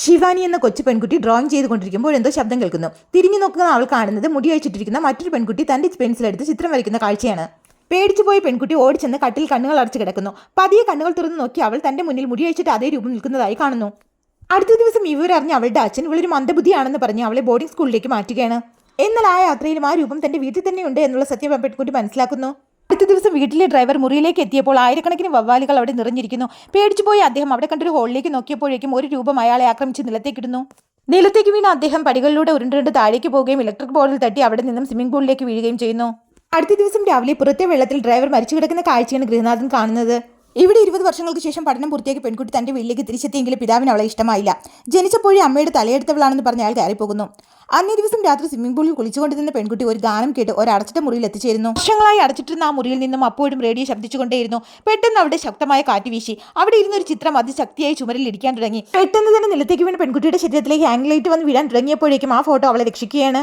ശിവാനി എന്ന കൊച്ചു പെൺകുട്ടി ഡ്രോയിങ് ചെയ്തുകൊണ്ടിരിക്കുമ്പോൾ എന്തോ ശബ്ദം കേൾക്കുന്നു. തിരിഞ്ഞു നോക്കുന്ന അവൾ കാണുന്നത് മുടിയഴിച്ചിട്ടിരിക്കുന്ന മറ്റൊരു പെൺകുട്ടി തന്റെ പെൻസിലെടുത്ത് ചിത്രം വരയ്ക്കുന്ന കാഴ്ചയാണ്. പേടിച്ചുപോയ പെൺകുട്ടി ഓടിച്ചെന്ന് കട്ടിൽ കണ്ണുകൾ അടച്ചു കിടക്കുന്നു. പതിയെ കണ്ണുകൾ തുറന്നു നോക്കി അവൾ തന്റെ മുന്നിൽ മുടിയഴിച്ചിട്ട് അതേ രൂപം നിൽക്കുന്നതായി കാണുന്നു. അടുത്ത ദിവസം വിവരറിഞ്ഞ അവളുടെ അച്ഛൻ ഇവളൊരു മന്ദബുദ്ധിയാണെന്ന് പറഞ്ഞ് അവളെ ബോർഡിംഗ് സ്കൂളിലേക്ക് മാറ്റുകയാണ്. എന്നാൽ ആ യാത്രയിലും ആ രൂപം തന്റെ വീട്ടിൽ തന്നെ ഉണ്ട് എന്നുള്ള സത്യം പെൺകുട്ടി മനസ്സിലാക്കുന്നു. അടുത്ത ദിവസം വീട്ടിലെ ഡ്രൈവർ മുറിയിലേക്ക് എത്തിയപ്പോൾ ആയിരക്കണക്കിന് വവ്വാലുകൾ അവിടെ നിറഞ്ഞിരിക്കുന്നു. പേടിച്ചുപോയി അദ്ദേഹം അവിടെ കണ്ടൊരു ഹോളിലേക്ക് നോക്കിയപ്പോഴേക്കും ഒരു രൂപം അയാളെ ആക്രമിച്ച് നിലത്തേക്കിടുന്നു. നിലത്തേക്ക് വീണ അദ്ദേഹം പടികളിലൂടെ ഉരുണ്ടുകൊണ്ട് താഴേക്ക് പോവുകയും ഇലക്ട്രിക് ബോർഡിൽ തട്ടി അവിടെ നിന്നും സ്വിമ്മിംഗ് പൂളിലേക്ക് വീഴുകയും ചെയ്യുന്നു. അടുത്ത ദിവസം രാവിലെ പുറത്തെ വെള്ളത്തിൽ ഡ്രൈവർ മരിച്ചു കിടക്കുന്ന കാഴ്ചയാണ് ഗൃഹനാഥൻ കാണുന്നത്. ഇവിടെ 20 വർഷങ്ങൾക്ക് ശേഷം പഠനം പൂർത്തിയാക്കി പെൺകുട്ടി തന്റെ വീട്ടിലേക്ക് തിരിച്ചെത്തിയെങ്കിലും പിതാവിന് അവളെ ഇഷ്ടമായില്ല. ജനിച്ചപ്പോഴേ അമ്മയുടെ തലയെടുത്തവളാണെന്ന് പറഞ്ഞ് അയാൾ കയറിപ്പോകുന്നു. അന്നേ ദിവസം രാത്രി സ്വിമ്മിംഗ് പൂളിൽ കുളിച്ചുകൊണ്ടിരുന്ന പെൺകുട്ടി ഒരു ഗാനം കേട്ട് ഒരു അടച്ചിട്ട മുറിയിൽ എത്തിച്ചേരുന്നു. വർഷങ്ങളായി അടച്ചിട്ടിരുന്ന ആ മുറിയിൽ നിന്നും അപ്പോഴും റേഡിയോ ശബ്ദിച്ചുകൊണ്ടേയിരുന്നു. പെട്ടെന്ന് അവിടെ ശക്തമായ കാറ്റ് വീശി. അവിടെ ഇരുന്ന ഒരു ചിത്രം അതിശക്തിയായി ചുമരിൽ ഇടിക്കാൻ തുടങ്ങി. പെട്ടെന്ന് തന്നെ നിലത്തേക്ക് വീണ പെൺകുട്ടിയുടെ ശരീരത്തിലേക്ക് ഹാങ് ലൈറ്റ് വന്ന് വീഴാൻ തുടങ്ങിയപ്പോഴേക്കും ആ ഫോട്ടോ അവളെ രക്ഷിക്കുകയാണ്.